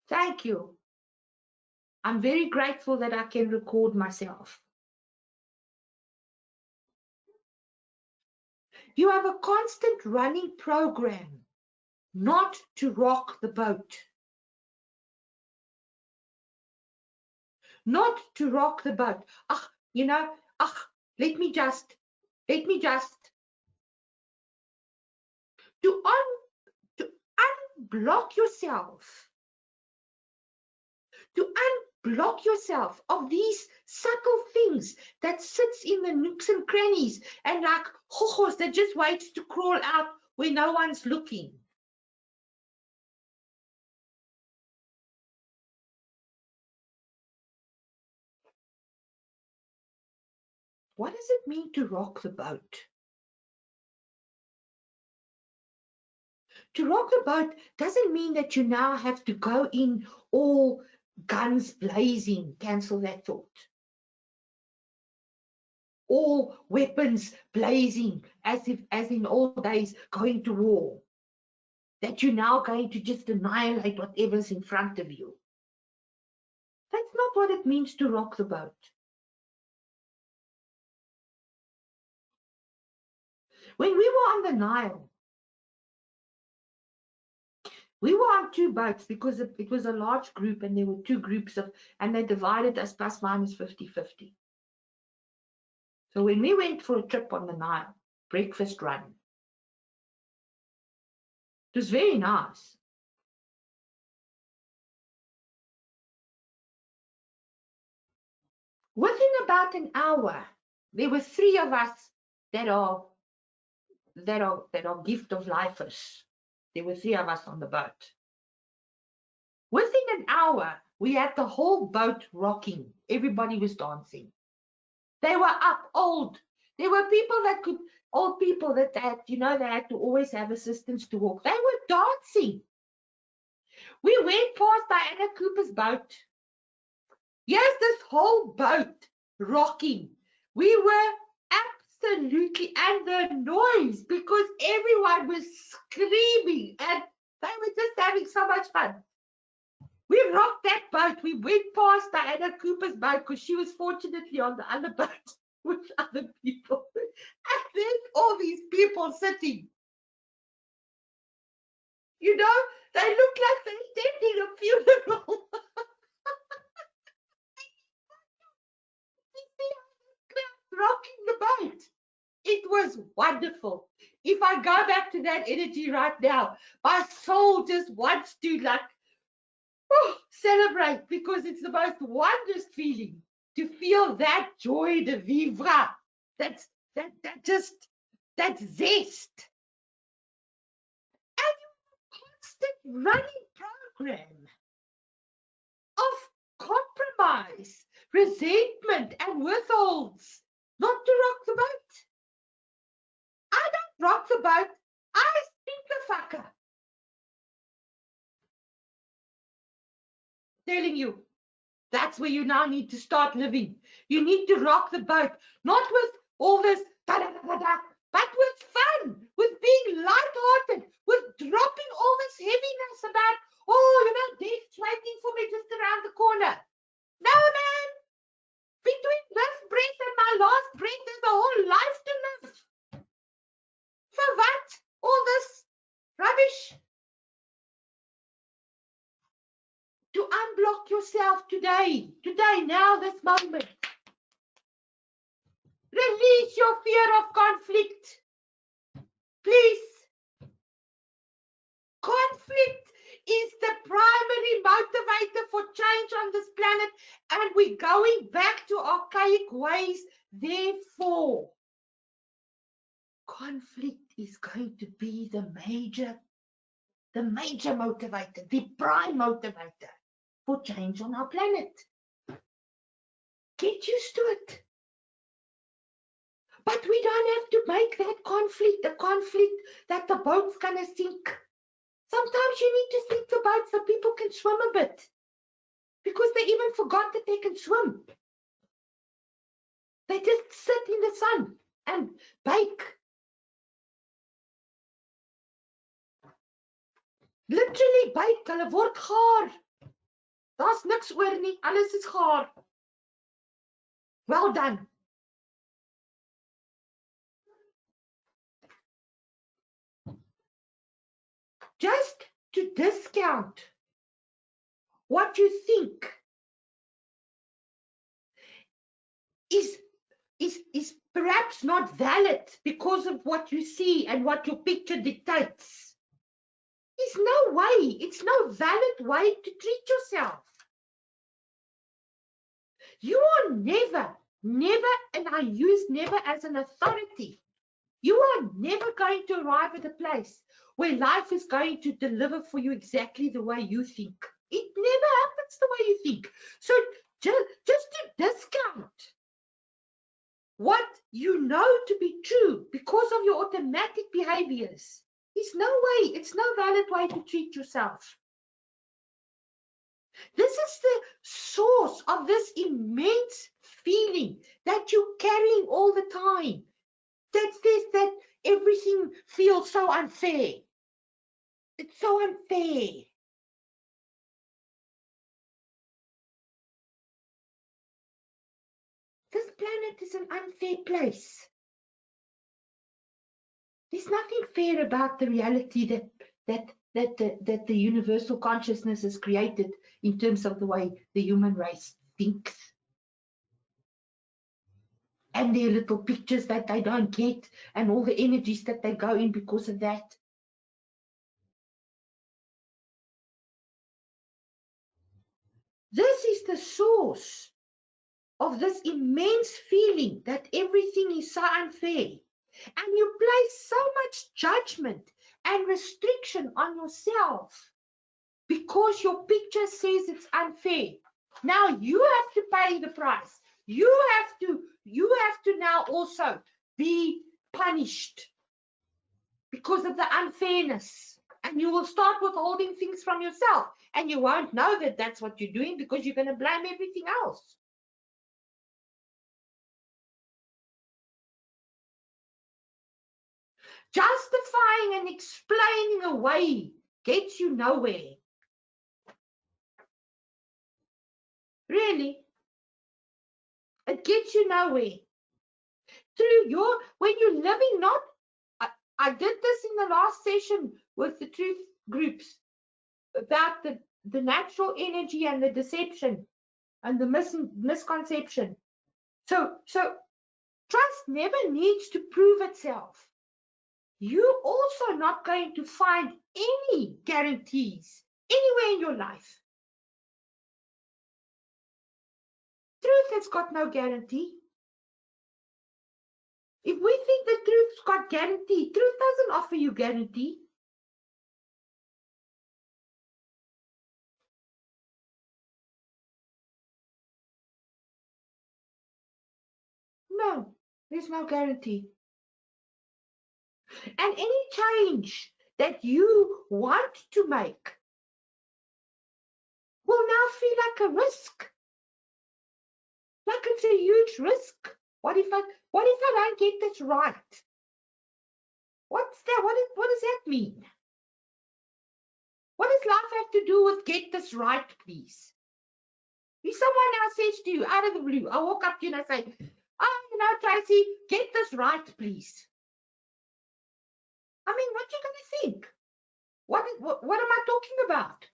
Thank you. I'm very grateful that I can record myself. You have a constant running program not to rock the boat. Not to rock the boat. Ah, let me just to to unblock yourself. To unblock yourself of these subtle things that sits in the nooks and crannies and like hohos that just waits to crawl out where no one's looking. What does it mean to rock the boat? To rock the boat doesn't mean that you now have to go in all guns blazing. Cancel that thought. All weapons blazing, as in old days going to war. That you're now going to just annihilate whatever's in front of you. That's not what it means to rock the boat. When we were on the Nile, we were on two boats because it was a large group and there were two groups and they divided us plus minus 50-50. So when we went for a trip on the Nile, breakfast run, it was very nice. Within about an hour, there were three of us that are gift of lifers. There were three of us on the boat. Within an hour, we had the whole boat rocking. Everybody was dancing. They were up old. There were old people that had, they had to always have assistance to walk. They were dancing. We went past Diana Cooper's boat. Here's this whole boat rocking. We were absolutely, and the noise, because everyone was screaming and they were just having so much fun. We rocked that boat. We went past Diana Cooper's boat because she was fortunately on the other boat with other people. And then all these people sitting. They look like they're attending a funeral. Rocking the boat. It was wonderful. If I go back to that energy right now, my soul just wants to celebrate because it's the most wondrous feeling to feel that joy de vivre. That zest. And a constant running program of compromise, resentment, and withholds. Not to rock the boat. I don't rock the boat. I spin the fucker. Telling you, that's where you now need to start living. You need to rock the boat, not with all this da-da-da-da-da, but with fun, with being light-hearted, with dropping all this heaviness about, death's waiting for me just around the corner. No, man. Between this breath and my last breath, there's a whole life to live. For what? All this rubbish? To unblock yourself today, now, this moment. Release your fear of conflict. Please. Conflict is the primary motivator for change on this planet, and we're going back to archaic ways. Therefore, conflict is going to be the major motivator, the prime motivator for change on our planet. Get used to it. But we don't have to make that conflict a conflict that the boat's going to sink. Sometimes you need to sink the boat so people can swim a bit. Because they even forgot that they can swim. They just sit in the sun and bake. Literally bake. Hulle word gaar. Daar's niks oor nie. Alles is gaar. Well done. Just to discount what you think is perhaps not valid because of what you see and what your picture dictates. There's no way, it's no valid way to treat yourself. You are never, and I use never as an authority, you are never going to arrive at a place where life is going to deliver for you exactly the way you think. It never happens the way you think. So just to discount what you know to be true because of your automatic behaviors is no way, it's no valid way to treat yourself. This is the source of this immense feeling that you're carrying all the time. That everything feels so unfair. It's so unfair. This planet is an unfair place. There's nothing fair about the reality that the universal consciousness has created in terms of the way the human race thinks. And their little pictures that they don't get, and all the energies that they go in because of that. This is the source of this immense feeling that everything is so unfair. And you place so much judgment and restriction on yourself because your picture says it's unfair. Now you have to pay the price. You have to now also be punished because of the unfairness. And you will start withholding things from yourself. And you won't know that that's what you're doing because you're going to blame everything else. Justifying and explaining away gets you nowhere. Really. It gets you nowhere. When you're living not, I did this in the last session with the truth groups about the natural energy and the deception and the misconception. So trust never needs to prove itself. You're also not going to find any guarantees anywhere in your life. Truth has got no guarantee. If we think the truth's got guarantee, truth doesn't offer you guarantee. No, there's no guarantee. And any change that you want to make will now feel like a risk. Like it's a huge risk. What if I don't get this right? What's that? What does that mean? What does life have to do with get this right, please? If someone now says to you out of the blue, I walk up to you and I say, Tracy, get this right, please. I mean, what you going to think? What am I talking about?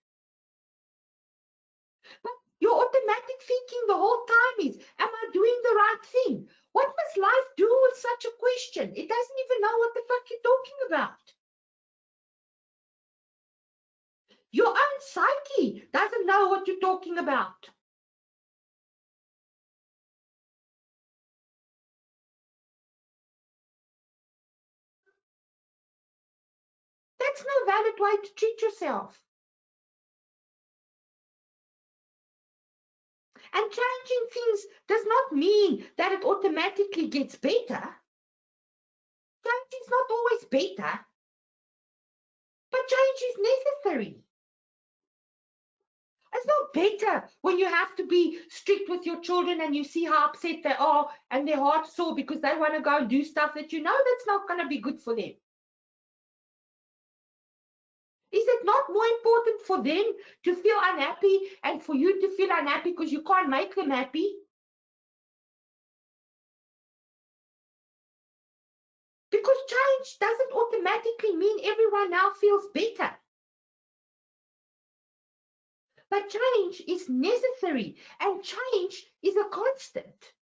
But your automatic thinking the whole time is, am I doing the right thing? What must life do with such a question? It doesn't even know what the fuck you're talking about. Your own psyche doesn't know what you're talking about. That's no valid way to treat yourself. And changing things does not mean that it automatically gets better. Change is not always better, but change is necessary. It's not better when you have to be strict with your children and you see how upset they are and their heart's sore because they want to go and do stuff that you know that's not going to be good for them. Is it not more important for them to feel unhappy and for you to feel unhappy because you can't make them happy? Because change doesn't automatically mean everyone now feels better. But change is necessary, and change is a constant.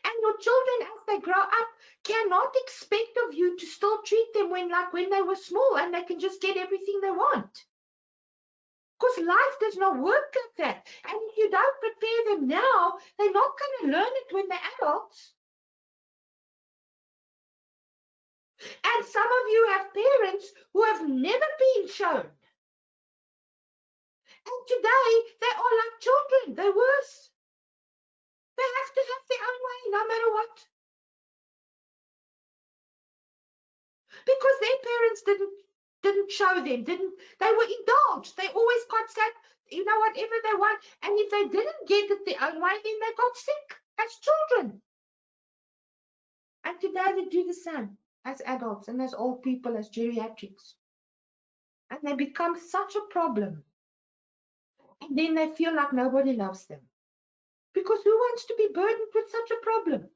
And your children, as they grow up, cannot expect of you to still treat them like when they were small and they can just get everything they want. Because life does not work like that. And if you don't prepare them now, they're not going to learn it when they're adults. And some of you have parents who have never been shown. And today, they are like children. They're worse. They have to have their own way, no matter what. Because their parents didn't show them, they were indulged. They always got sad, whatever they want. And if they didn't get it their own way, then they got sick as children. And today they do the same as adults and as old people, as geriatrics. And they become such a problem. And then they feel like nobody loves them. Because who wants to be burdened with such a problem?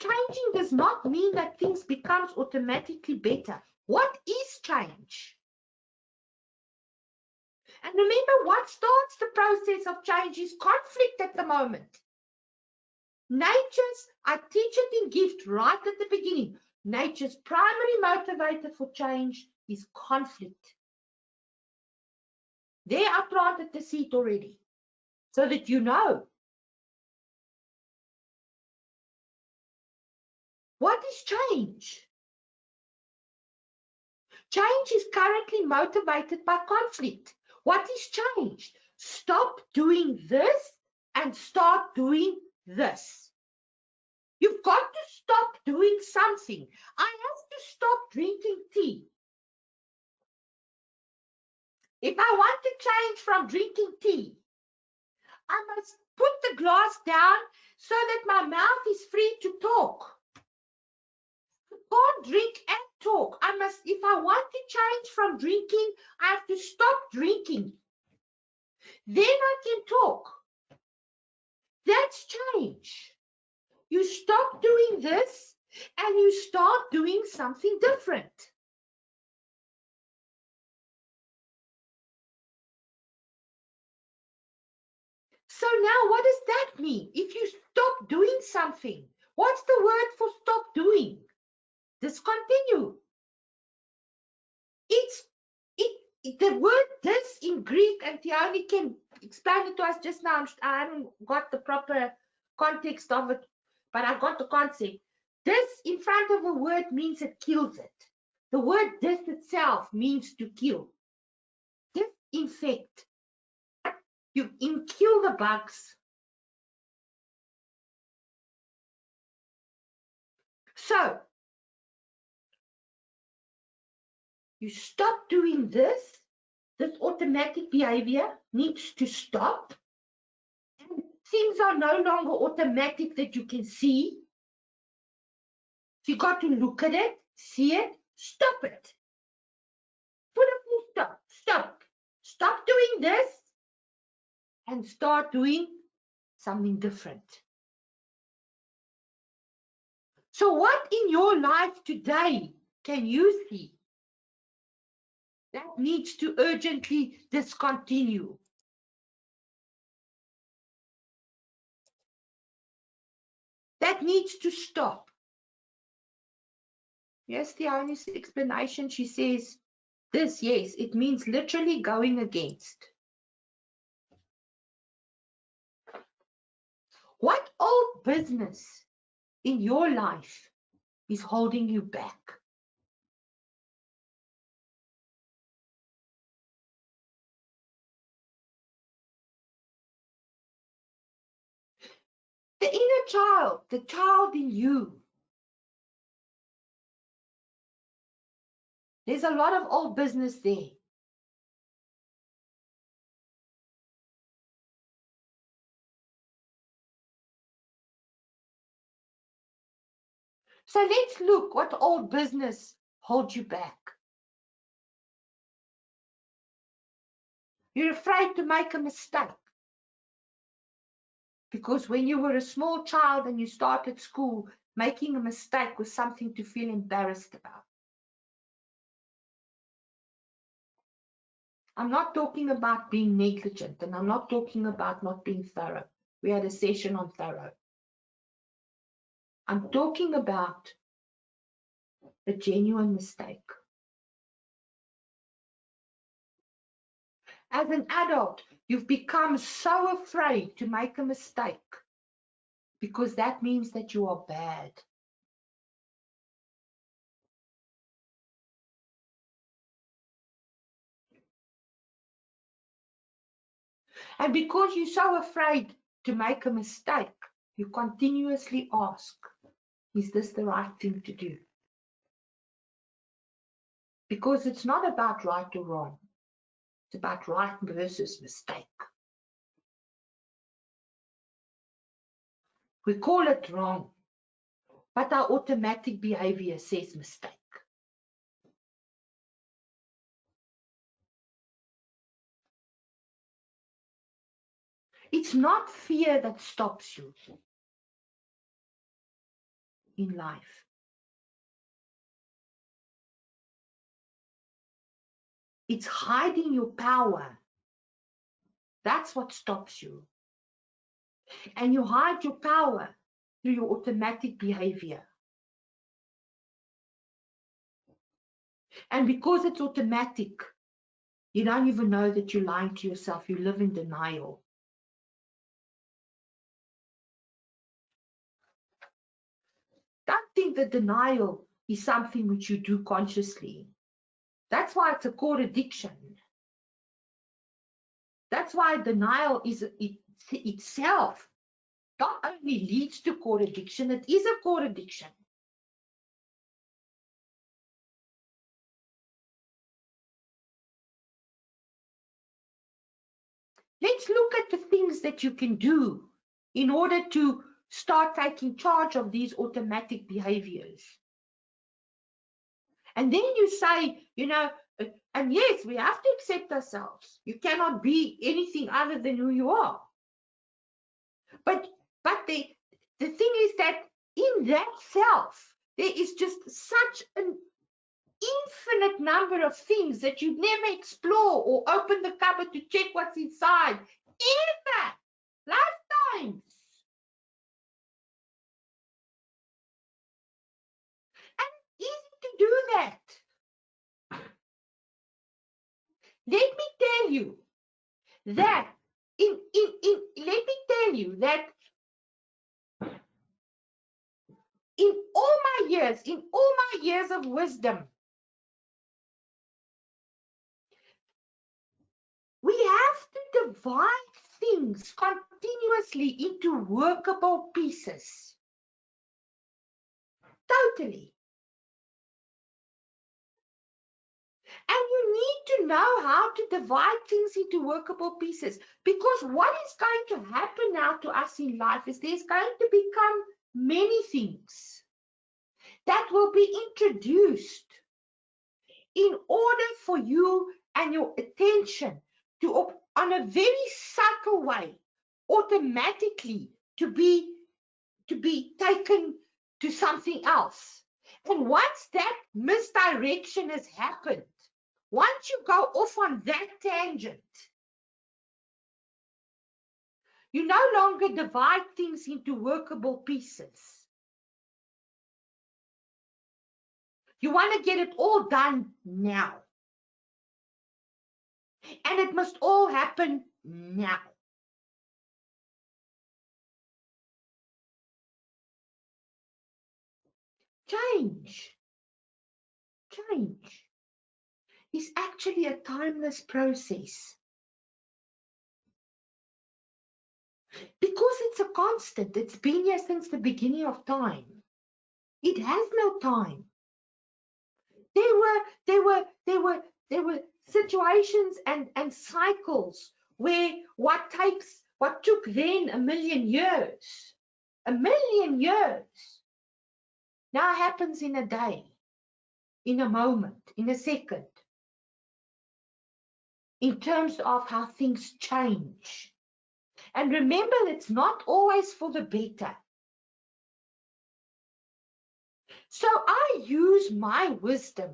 Changing does not mean that things becomes automatically better. What is change? And remember, what starts the process of change is conflict at the moment. I teach it in gift right at the beginning. Nature's primary motivator for change is conflict. There I planted the seed already, so that you know. What is change? Change is currently motivated by conflict. What is change? Stop doing this and start doing this. You've got to stop doing something. I have to stop drinking tea. If I want to change from drinking tea, I must put the glass down so that my mouth is free to talk. I can't drink and talk. If I want to change from drinking, I have to stop drinking. Then I can talk. That's change. You stop doing this and you start doing something different. So now what does that mean? If you stop doing something, what's the word for stop doing? Discontinue. The word this in Greek, and Tioni can explain it to us just now. I haven't got the proper context of it, but I got the concept. This in front of a word means it kills it. The word this itself means to kill. Disinfect. You kill the bugs. So you stop doing this. This automatic behavior needs to stop. And things are no longer automatic that you can see. You got to look at it, see it, stop it. Put a full stop. Stop. Stop doing this and start doing something different. So what in your life today can you see that needs to urgently discontinue? That needs to stop. Yes, the only explanation, she says, this, yes, it means literally going against. What old business in your life is holding you back? The inner child, the child in you. There's a lot of old business there. So let's look what old business holds you back. You're afraid to make a mistake. Because when you were a small child and you started school, making a mistake was something to feel embarrassed about. I'm not talking about being negligent, and I'm not talking about not being thorough. We had a session on thorough. I'm talking about a genuine mistake. As an adult, you've become so afraid to make a mistake because that means that you are bad. And because you're so afraid to make a mistake, you continuously ask, is this the right thing to do? Because it's not about right or wrong. It's about right versus mistake. We call it wrong, but our automatic behavior says mistake. It's not fear that stops you in life. It's hiding your power. That's what stops you. And you hide your power through your automatic behavior. And because it's automatic, you don't even know that you're lying to yourself. You live in denial. Don't think that denial is something which you do consciously. That's why it's a core addiction. That's why denial is itself not only leads to core addiction, it is a core addiction. Let's look at the things that you can do in order to start taking charge of these automatic behaviors. And then you say, and yes, we have to accept ourselves. You cannot be anything other than who you are. But the thing is that in that self, there is just such an infinite number of things that you'd never explore or open the cupboard to check what's inside ever, lifetimes. And it's easy to do that. Let me tell you that in all my years of wisdom, we have to divide things continuously into workable pieces. Totally. And you need to know how to divide things into workable pieces, because what is going to happen now to us in life is there's going to become many things that will be introduced in order for you and your attention to, on a very subtle way, automatically to be taken to something else. And once that misdirection has happened, once you go off on that tangent, you no longer divide things into workable pieces. You want to get it all done now. And it must all happen now. Change is actually a timeless process. Because it's a constant. It's been here since the beginning of time. It has no time. There were situations and cycles where what took then a million years now happens in a day, in a moment, in a second, in terms of how things change. And remember, it's not always for the better. So I use my wisdom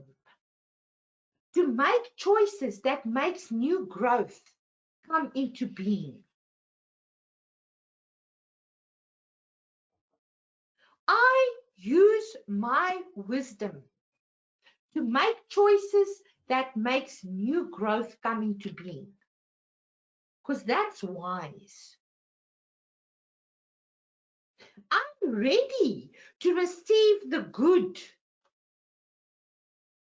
to make choices that makes new growth come into being. I use my wisdom to make choices that makes new growth come into being. Because that's wise. I'm ready to receive the good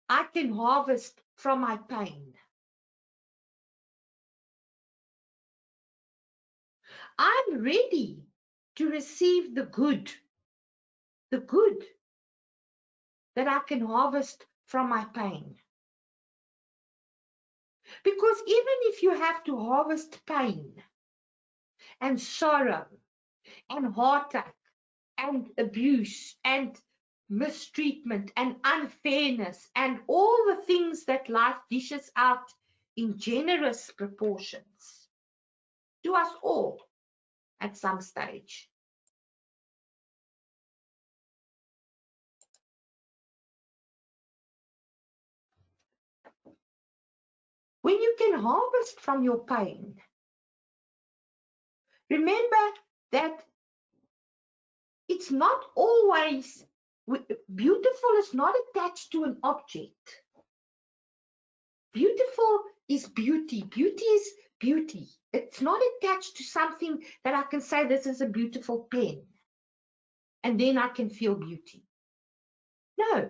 I can harvest from my pain. I'm ready to receive the good that I can harvest from my pain. Because even if you have to harvest pain and sorrow and heartache and abuse and mistreatment and unfairness and all the things that life dishes out in generous proportions to us all at some stage. When you can harvest from your pain, remember that it's not always beautiful is not attached to an object. Beautiful is beauty. Beauty is beauty. It's not attached to something that I can say this is a beautiful pen and then I can feel beauty. No,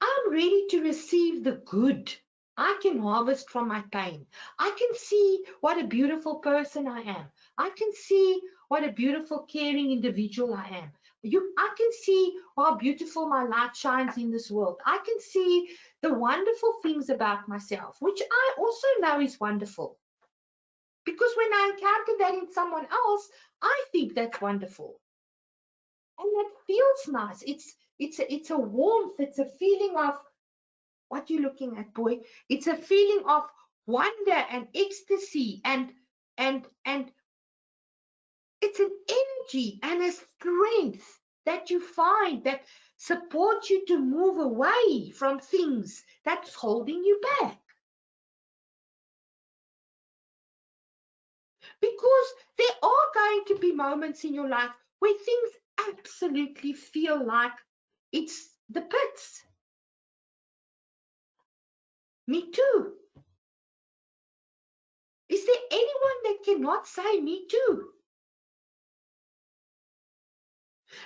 I'm ready to receive the good I can harvest from my pain. I can see what a beautiful person I am. I can see what a beautiful, caring individual I am. I can see how beautiful my light shines in this world. I can see the wonderful things about myself, which I also know is wonderful. Because when I encounter that in someone else, I think that's wonderful. And that feels nice. It's a warmth. It's a feeling of, what you looking at, boy? It's a feeling of wonder and ecstasy and it's an energy and a strength that you find that supports you to move away from things that's holding you back. Because there are going to be moments in your life where things absolutely feel like it's the pits. Me too. Is there anyone that cannot say me too?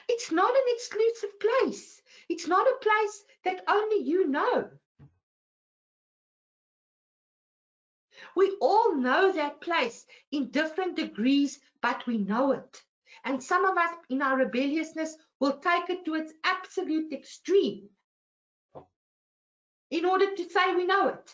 It's not an exclusive place. It's not a place that only you know. We all know that place in different degrees, but we know it. And some of us in our rebelliousness will take it to its absolute extreme in order to say we know it.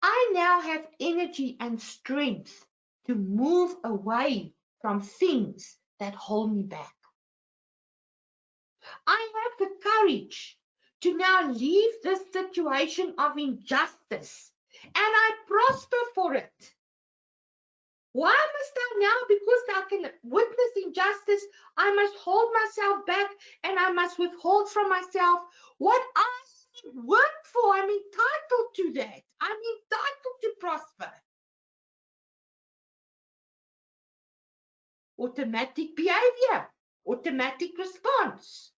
I now have energy and strength to move away from things that hold me back. I have the courage to now leave this situation of injustice and I prosper for it. Why must I now, because I can witness injustice, I must hold myself back and I must withhold from myself what I work for? I'm entitled to that. I'm entitled to prosper. Automatic behavior, automatic response.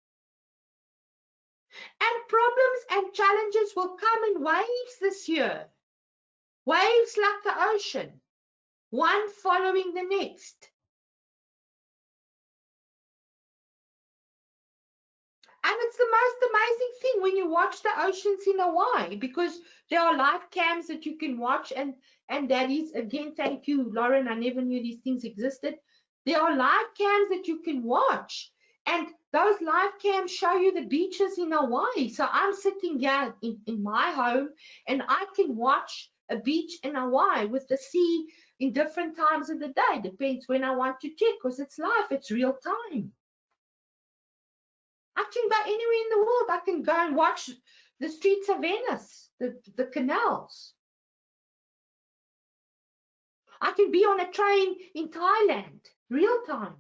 And problems and challenges will come in waves this year. Waves like the ocean, one following the next. And it's the most amazing thing when you watch the oceans in Hawaii, because there are live cams that you can watch. And that is, again, thank you, Lauren. I never knew these things existed. There are live cams that you can watch. And those live cams show you the beaches in Hawaii. So I'm sitting here in my home and I can watch a beach in Hawaii with the sea in different times of the day. Depends when I want to check, because it's live, it's real time. I can go anywhere in the world. I can go and watch the streets of Venice, the canals. I can be on a train in Thailand, real time.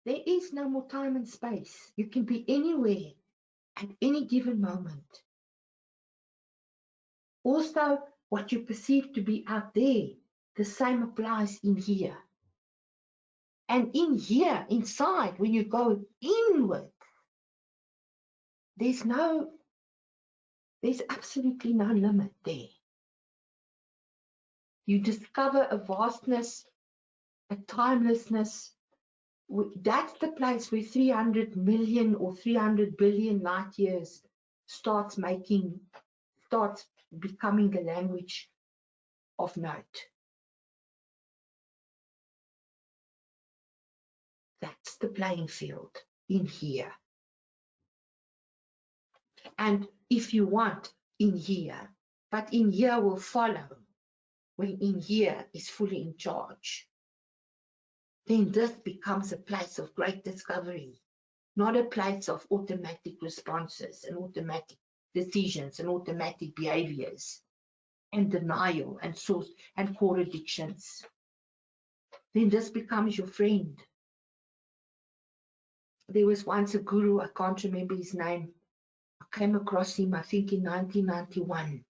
There is no more time and space. You can be anywhere at any given moment. Also, what you perceive to be out there, the same applies in here. And in here, inside, when you go inward, there's absolutely no limit there. You discover a vastness, a timelessness. That's the place where 300 million or 300 billion light years starts becoming the language of note. That's the playing field in here. And if you want, in here, but in here will follow when in here is fully in charge. Then this becomes a place of great discovery, not a place of automatic responses and automatic decisions and automatic behaviors and denial and source and core addictions. Then this becomes your friend. There was once a guru, I can't remember his name. I came across him, I think in 1991.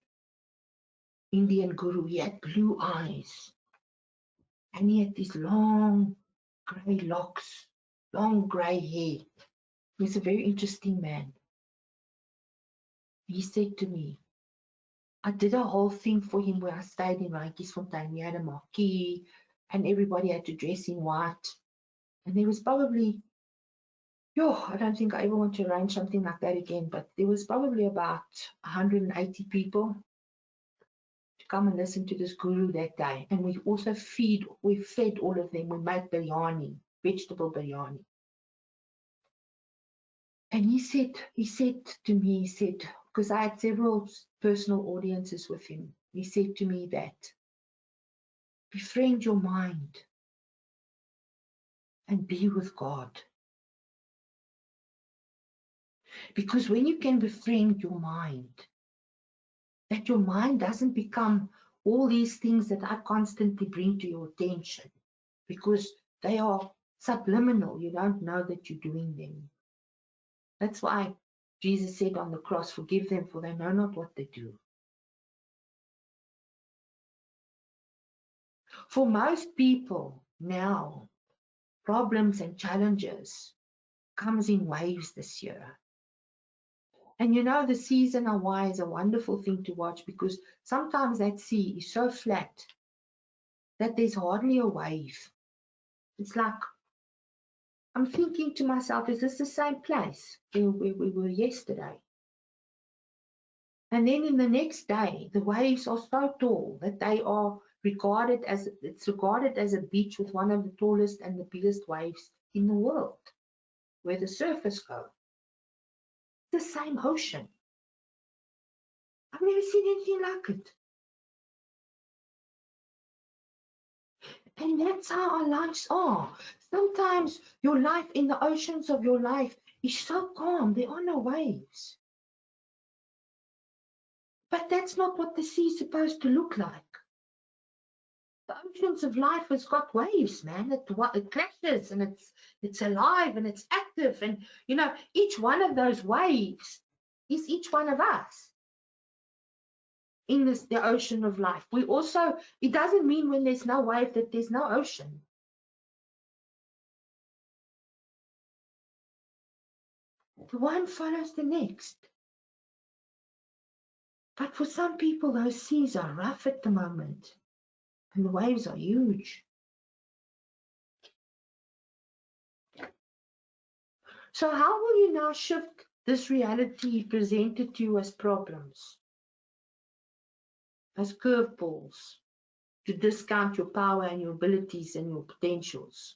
Indian guru, he had blue eyes. And he had these long grey locks, long grey hair. He's a very interesting man. He said to me, I did a whole thing for him where I stayed in Randjiesfontein. We had a marquee and everybody had to dress in white. And there was probably, I don't think I ever want to arrange something like that again, but there was probably about 180 people to come and listen to this guru that day. And we fed all of them. We made biryani, vegetable biryani. And he said to me, because I had several personal audiences with him, he said to me that befriend your mind and be with God. Because when you can befriend your mind, that your mind doesn't become all these things that I constantly bring to your attention, because they are subliminal. You don't know that you're doing them. That's why Jesus said on the cross, forgive them, for they know not what they do. For most people now, problems and challenges comes in waves this year. And the seas in Hawaii is a wonderful thing to watch, because sometimes that sea is so flat that there's hardly a wave. It's like, I'm thinking to myself, is this the same place where we were yesterday? And then in the next day, the waves are so tall that they are regarded as a beach with one of the tallest and the biggest waves in the world, where the surfers go. The same ocean. I've never seen anything like it. And that's how our lives are. Sometimes your life in the oceans of your life is so calm, there are no waves. But that's not what the sea is supposed to look like. The oceans of life has got waves, man. It crashes and it's alive and it's active. And each one of those waves is each one of us in the ocean of life. It doesn't mean when there's no wave that there's no ocean. The one follows the next. But for some people, those seas are rough at the moment, and the waves are huge. So how will you now shift this reality presented to you as problems, as curveballs, to discount your power and your abilities and your potentials?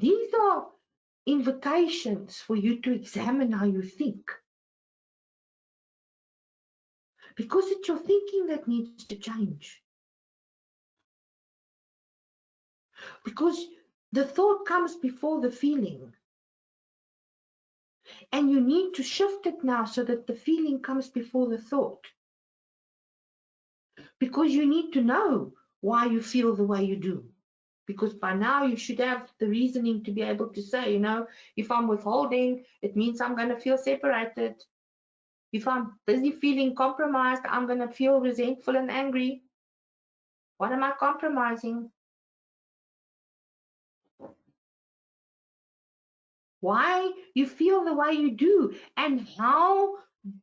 These are invitations for you to examine how you think. Because it's your thinking that needs to change. Because the thought comes before the feeling. And you need to shift it now so that the feeling comes before the thought. Because you need to know why you feel the way you do. Because by now you should have the reasoning to be able to say, if I'm withholding, it means I'm going to feel separated. If I'm busy feeling compromised, I'm going to feel resentful and angry. What am I compromising? Why you feel the way you do, and how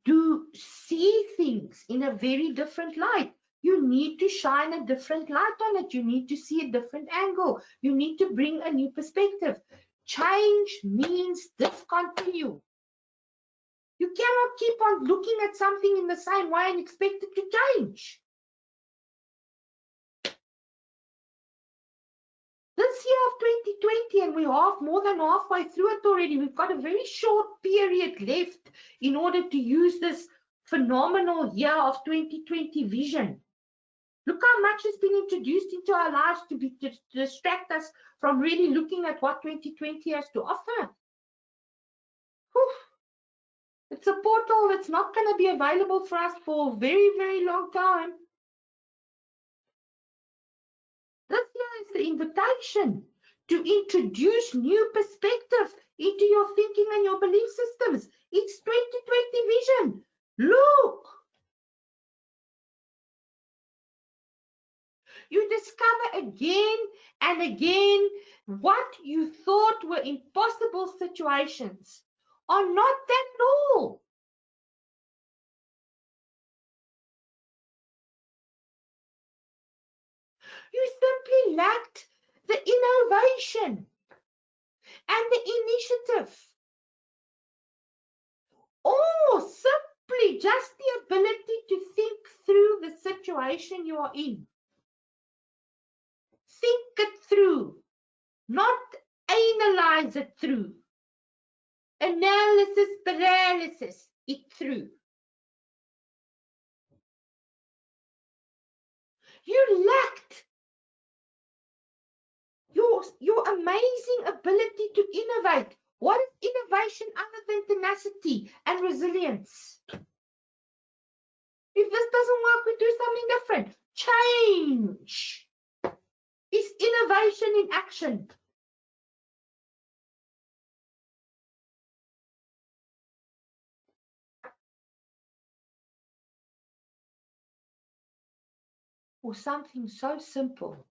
to see things in a very different light. You need to shine a different light on it. You need to see a different angle. You need to bring a new perspective. Change means discontinue. You cannot keep on looking at something in the same way and expect it to change. This year of 2020, and we're more than halfway through it already. We've got a very short period left in order to use this phenomenal year of 2020 vision. Look how much has been introduced into our lives to distract us from really looking at what 2020 has to offer. Whew. It's a portal that's not going to be available for us for a very, very long time. This year is the invitation to introduce new perspective into your thinking and your belief systems. It's 2020 vision. Look, you discover again and again what you thought were impossible situations are not that at all. You simply lacked the innovation and the initiative, or simply just the ability to think through the situation you are in. Think it through, not analyze it through. Analysis paralysis it through. You lacked your amazing ability to innovate. What is innovation other than tenacity and resilience? If this doesn't work, we do something different. Change is innovation in action. Or something so simple.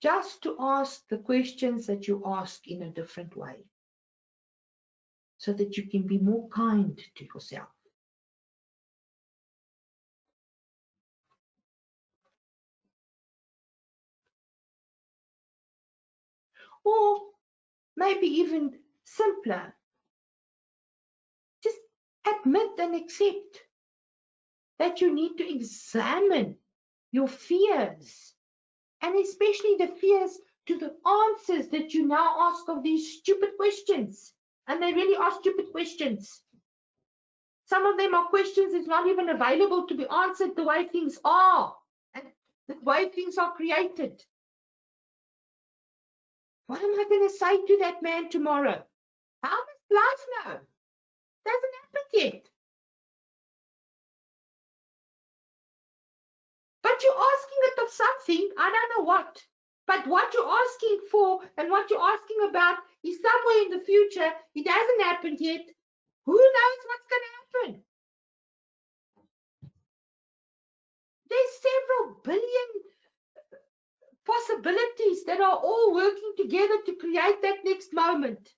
Just to ask the questions that you ask in a different way, so that you can be more kind to yourself. Or maybe even simpler, just admit and accept that you need to examine your fears, and especially the fears to the answers that you now ask of these stupid questions. And they really are stupid questions. Some of them are questions that's not even available to be answered the way things are and the way things are created. What am I going to say to that man tomorrow? How must life know? Doesn't happen yet. But you're asking it of something, I don't know what. But what you're asking for and what you're asking about is somewhere in the future. It hasn't happened yet. Who knows what's going to happen? There's several billion possibilities that are all working together to create that next moment.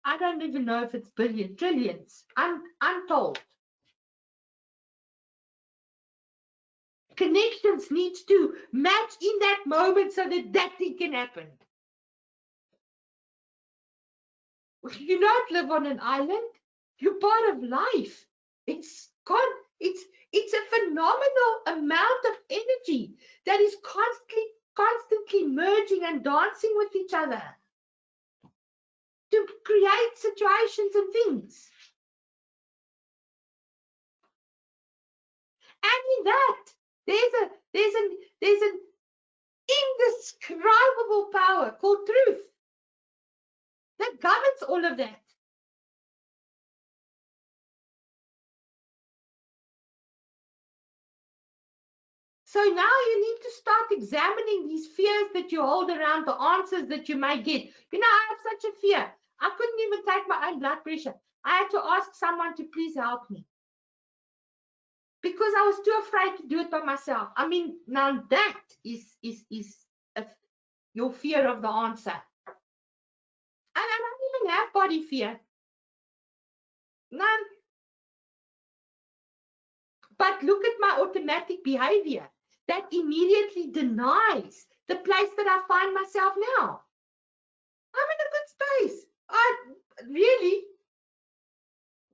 I don't even know if it's billion, trillions. I'm told. Connections needs to match in that moment so that that thing can happen. You don't live on an island. You're part of life. It's a phenomenal amount of energy that is constantly merging and dancing with each other to create situations and things. And in that, there's an indescribable power called truth that governs all of that. So now you need to start examining these fears that you hold around the answers that you might get. You know, I have such a fear. I couldn't even take my own blood pressure. I had to ask someone to please help me because I was too afraid to do it by myself. I mean, now that is a, your fear of the answer. And I don't even have body fear. None. But look at my automatic behavior that immediately denies the place that I find myself now. I'm in a good space. I really,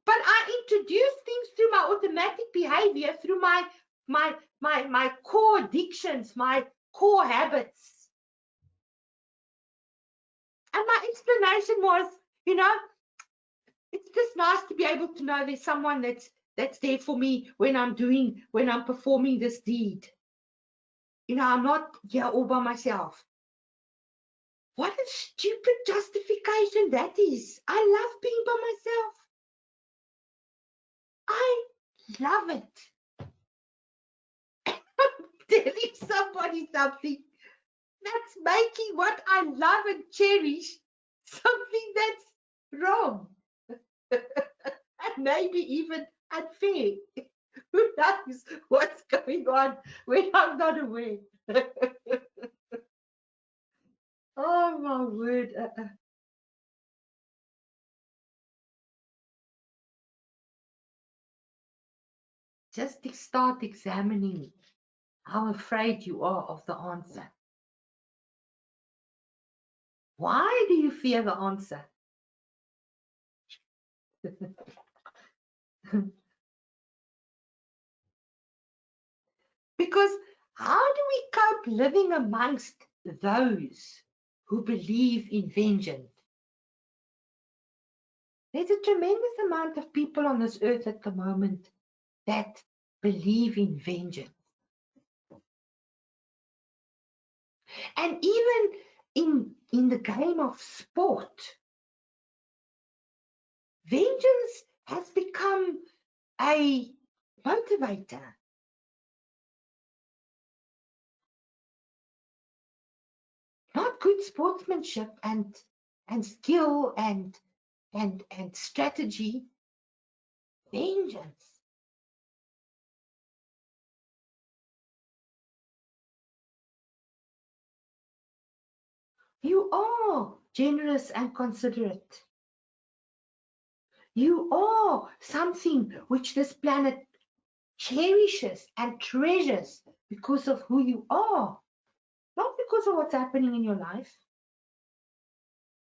but I introduce things through my automatic behavior, through my core addictions, my core habits. And my explanation was, you know, it's just nice to be able to know there's someone that's there for me when I'm performing this deed. You know, I'm not here all by myself. What a stupid justification that is. I love being by myself. I love it. I'm telling somebody something that's making what I love and cherish something that's wrong. And maybe even unfair. Who knows what's going on when I'm not aware? Oh my word. Just start examining how afraid you are of the answer. Why do you fear the answer? Because how do we cope living amongst those who believe in vengeance? There's a tremendous amount of people on this earth at the moment that believe in vengeance. And even in the game of sport, vengeance has become a motivator. Not good sportsmanship and skill and strategy, vengeance. You are generous and considerate. You are something which this planet cherishes and treasures because of who you are. Not because of what's happening in your life,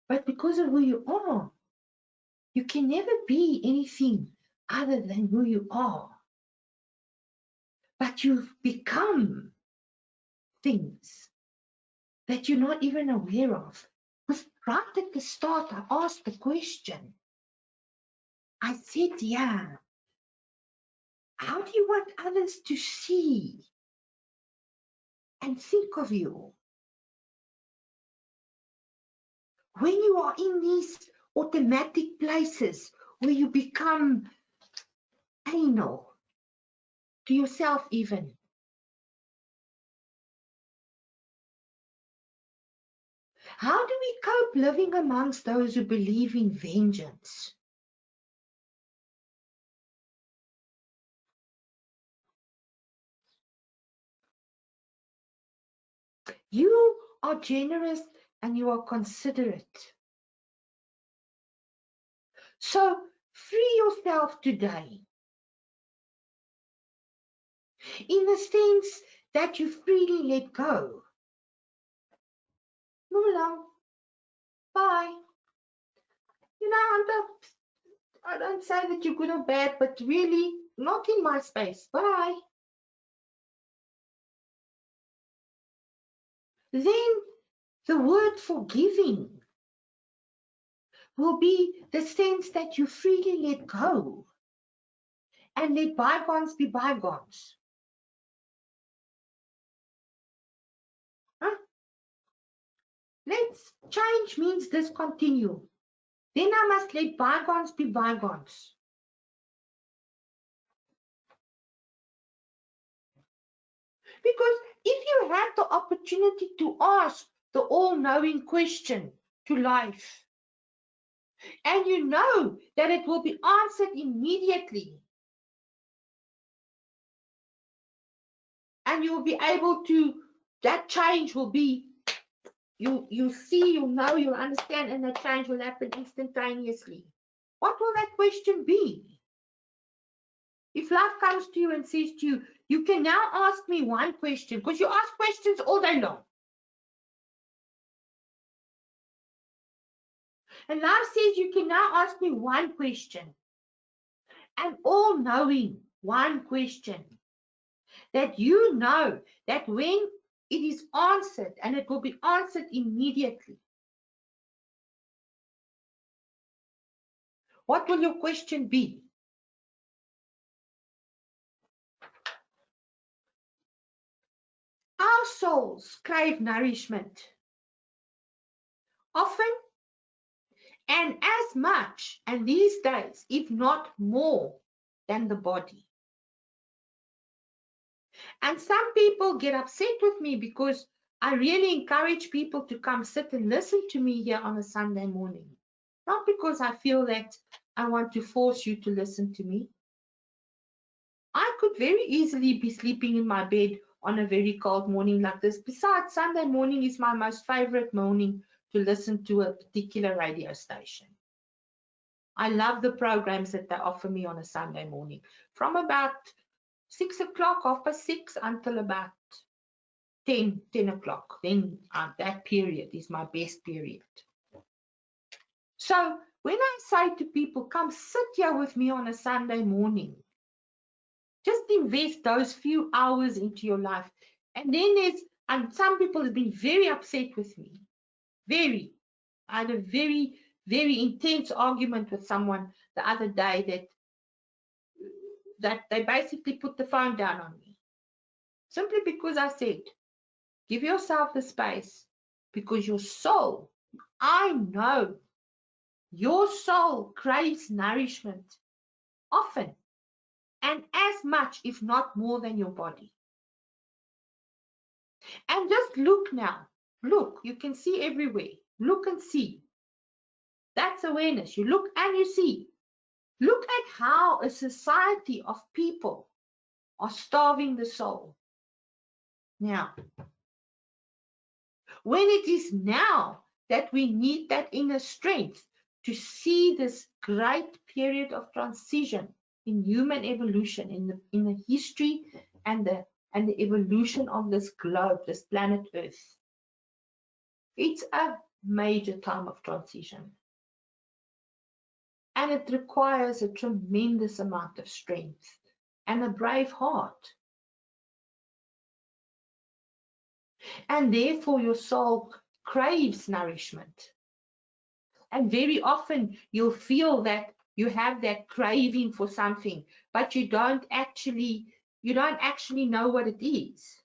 but because of who you are. You can never be anything other than who you are. But you've become things that you're not even aware of. Because right at the start, I asked the question. I said, yeah, how do you want others to see and think of you? When you are in these automatic places where you become anal to yourself even. How do we cope living amongst those who believe in vengeance? You are generous and you are considerate. So free yourself today in the sense that you freely let go. Move along. Bye. You know, I don't say that you're good or bad, but really not in my space. Bye. then the word forgiving will be the sense that you freely let go and let bygones be bygones. Huh? Let's change means discontinue. Then I must let bygones be bygones. Because if you had the opportunity to ask the all-knowing question to life, and you know that it will be answered immediately, and you will be able to, that change will be, you see, you know, you understand, and that change will happen instantaneously. What will that question be? If life comes to you and says to you, you can now ask me one question, because you ask questions all day long. And life says you can now ask me one question, an all-knowing one question, that you know that when it is answered, and it will be answered immediately. What will your question be? Our souls crave nourishment, often and as much, and these days, if not more, than the body. And some people get upset with me because I really encourage people to come sit and listen to me here on a Sunday morning. Not because I feel that I want to force you to listen to me. I could very easily be sleeping in my bed on a very cold morning like this. Besides, Sunday morning is my most favorite morning to listen to a particular radio station. I love the programs that they offer me on a Sunday morning from about 6 o'clock, 6:30, until about 10 o'clock. Then that period is my best period. So when I say to people, come sit here with me on a Sunday morning, just invest those few hours into your life. And then and some people have been very upset with me. Very. I had a very, very intense argument with someone the other day that they basically put the phone down on me. Simply because I said, give yourself the space, because your soul, I know, your soul craves nourishment often and as much, if not more, than your body. And just look now. Look, you can see everywhere. Look and see. That's awareness. You look and you see. Look at how a society of people are starving the soul. Now, when it is now that we need that inner strength to see this great period of transition in human evolution, in the history and the evolution of this globe, this planet Earth. It's a major time of transition. And it requires a tremendous amount of strength and a brave heart. And therefore your soul craves nourishment. And very often you'll feel that you have that craving for something, but you don't actually know what it is.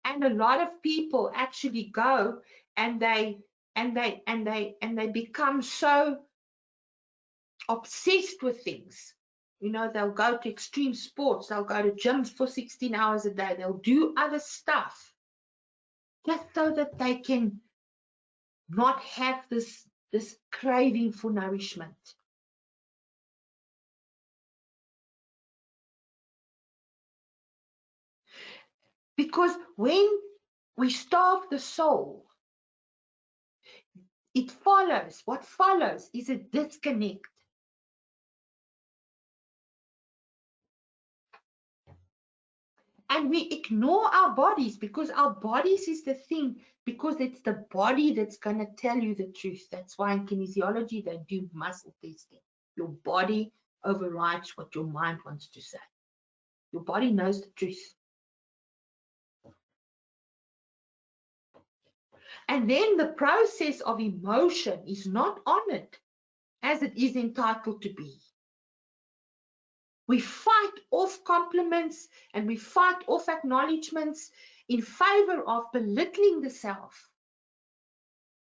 And a lot of people actually go and they become so obsessed with things. You know, they'll go to extreme sports, they'll go to gyms for 16 hours a day, they'll do other stuff just so that they can not have this craving for nourishment. Because when we starve the soul, what follows is a disconnect. And we ignore our bodies, because our bodies is the thing, because it's the body that's going to tell you the truth. That's why in kinesiology they do muscle testing. Your body overrides what your mind wants to say. Your body knows the truth. And then the process of emotion is not honored as it is entitled to be. We fight off compliments and we fight off acknowledgements in favor of belittling the self.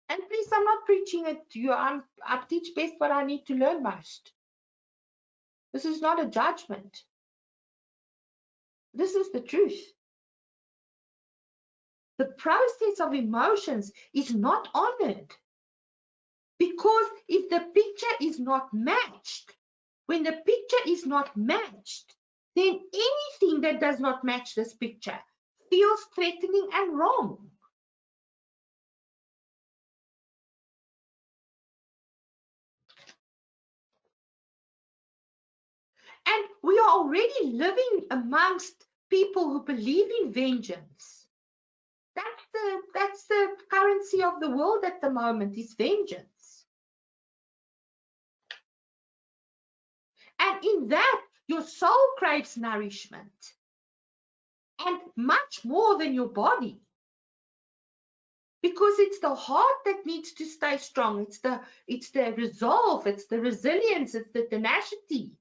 And please, I'm not preaching it to you. I teach best what I need to learn most. This is not a judgment. This is the truth. The process of emotions is not honored because if the picture is not matched, when the picture is not matched, then anything that does not match this picture feels threatening and wrong. And we are already living amongst people who believe in vengeance. That's the currency of the world at the moment, is vengeance. And in that, your soul craves nourishment. And much more than your body. Because it's the heart that needs to stay strong. It's the resolve, it's the resilience, it's the tenacity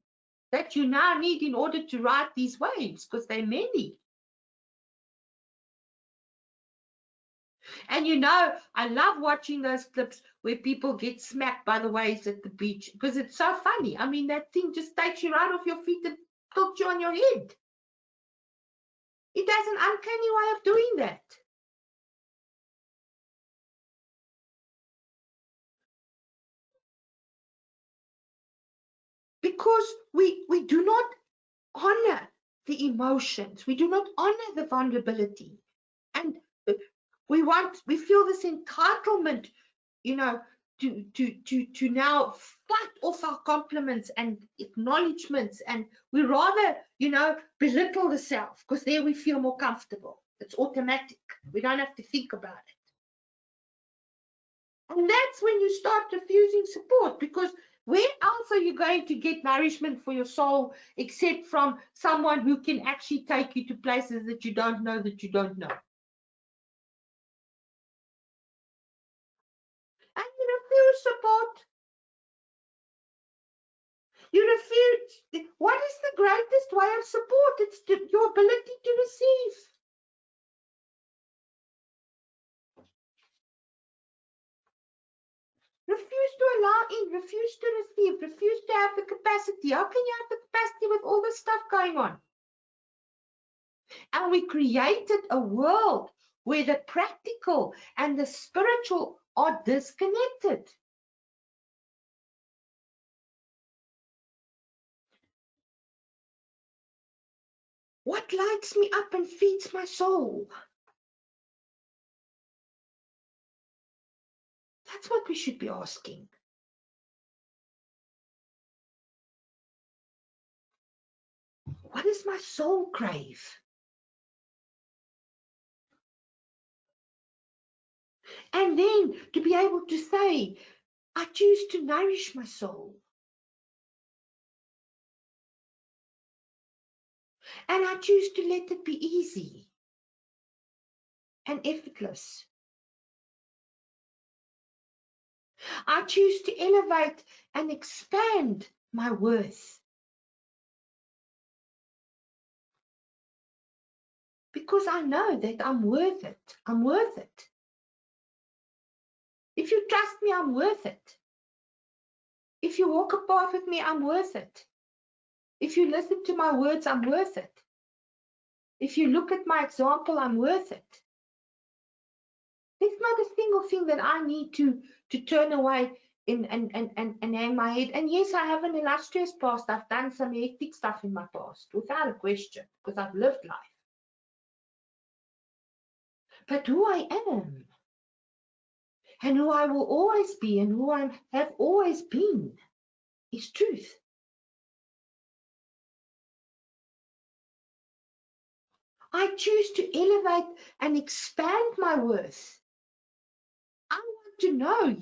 that you now need in order to ride these waves, because they're many. And I love watching those clips where people get smacked by the waves at the beach, because it's so funny. I mean, that thing just takes you right off your feet and tilts you on your head. It has an uncanny way of doing that. Because we do not honor the emotions. We do not honor the vulnerability. And we feel this entitlement, to now fight off our compliments and acknowledgements, and we rather, belittle the self, because there we feel more comfortable. It's automatic. We don't have to think about it. And that's when you start refusing support, because where else are you going to get nourishment for your soul except from someone who can actually take you to places that you don't know that you don't know? And you refuse support. You refuse. What is the greatest way of support? It's your ability to receive. Refuse to allow in, refuse to receive, refuse to have the capacity. How can you have the capacity with all this stuff going on? And we created a world where the practical and the spiritual are disconnected. What lights me up and feeds my soul? That's what we should be asking. What does my soul crave? And then to be able to say, I choose to nourish my soul. And I choose to let it be easy and effortless. I choose to elevate and expand my worth. Because I know that I'm worth it. I'm worth it. If you trust me, I'm worth it. If you walk a path with me, I'm worth it. If you listen to my words, I'm worth it. If you look at my example, I'm worth it. There's not a single thing that I need to turn away and hang my head. And yes, I have an illustrious past. I've done some hectic stuff in my past, without a question, because I've lived life. But who I am, and who I will always be, and who I have always been, is truth. I choose to elevate and expand my worth. I want to know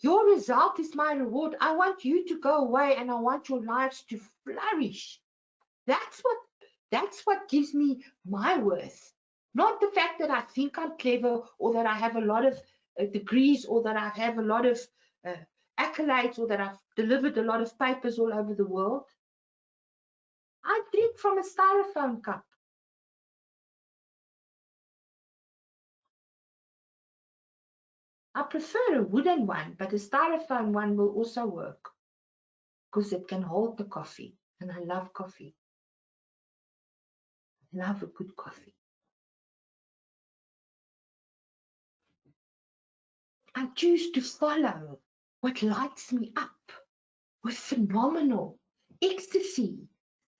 your result is my reward. I want you to go away and I want your lives to flourish. That's what gives me my worth. Not the fact that I think I'm clever or that I have a lot of degrees, or that I have a lot of accolades, or that I've delivered a lot of papers all over the world. I drink from a styrofoam cup. I prefer a wooden one, but a styrofoam one will also work because it can hold the coffee. And I love coffee. I love a good coffee. I choose to follow what lights me up with phenomenal ecstasy,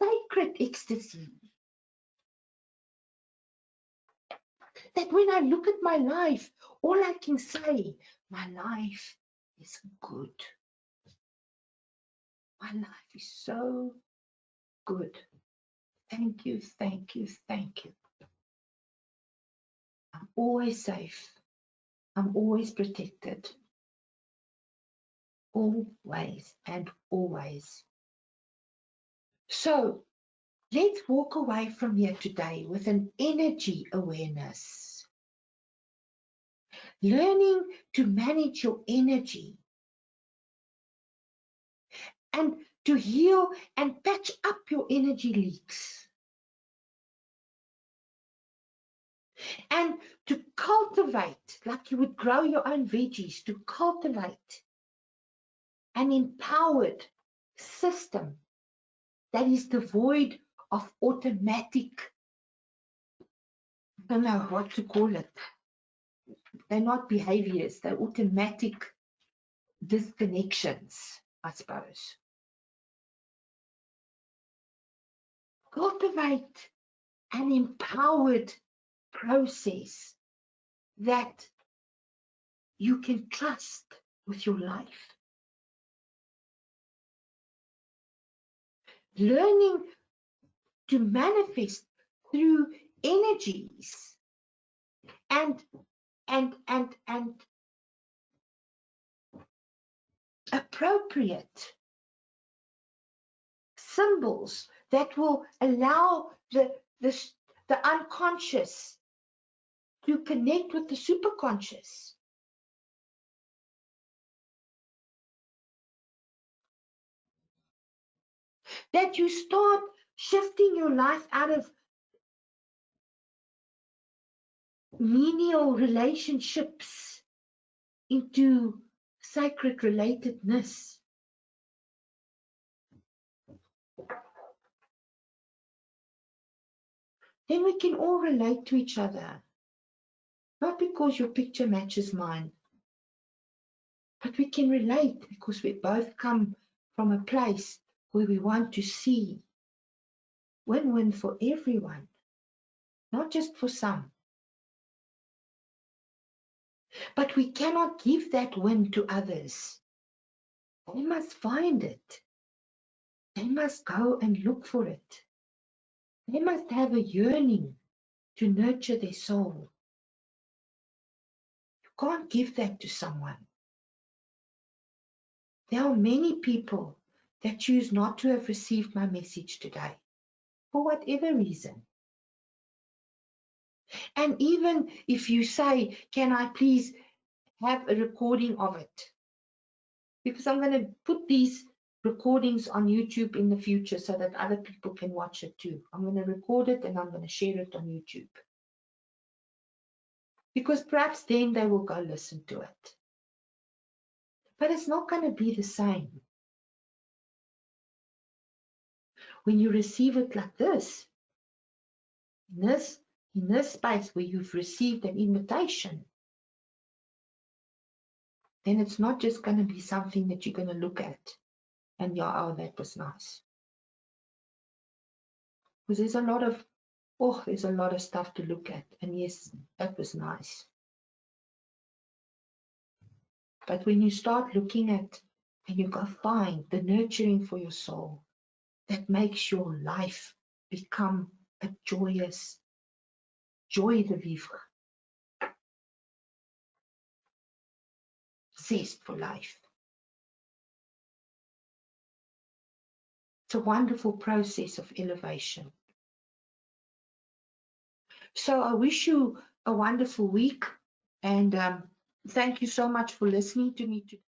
sacred ecstasy. That when I look at my life, all I can say, my life is good. My life is so good. Thank you, thank you, thank you. I'm always safe. I'm always protected. Always and always. So let's walk away from here today with an energy awareness. Learning to manage your energy and to heal and patch up your energy leaks. And to cultivate, like you would grow your own veggies, to cultivate an empowered system that is devoid of automatic, I don't know what to call it. They're not behaviors, they're automatic disconnections, I suppose. Cultivate an empowered process that you can trust with your life. Learning to manifest through energies and appropriate symbols that will allow the unconscious to connect with the superconscious. That you start shifting your life out of menial relationships into sacred relatedness. Then we can all relate to each other. Not because your picture matches mine, but we can relate because we both come from a place where we want to see win-win for everyone, not just for some. But we cannot give that win to others. They must find it. They must go and look for it. They must have a yearning to nurture their soul. You can't give that to someone. There are many people that choose not to have received my message today, for whatever reason. And even if you say, can I please have a recording of it? Because I'm going to put these recordings on YouTube in the future so that other people can watch it too. I'm going to record it and I'm going to share it on YouTube. Because perhaps then they will go listen to it. But it's not going to be the same when you receive it like this, in this space where you've received an invitation. Then it's not just going to be something that you're going to look at and yeah, oh, that was nice. Because there's a lot of stuff to look at. And yes, that was nice. But when you start looking at and you go find the nurturing for your soul that makes your life become a joyous joy de vivre, zest for life. It's a wonderful process of elevation. So I wish you a wonderful week, and Thank you so much for listening to me today.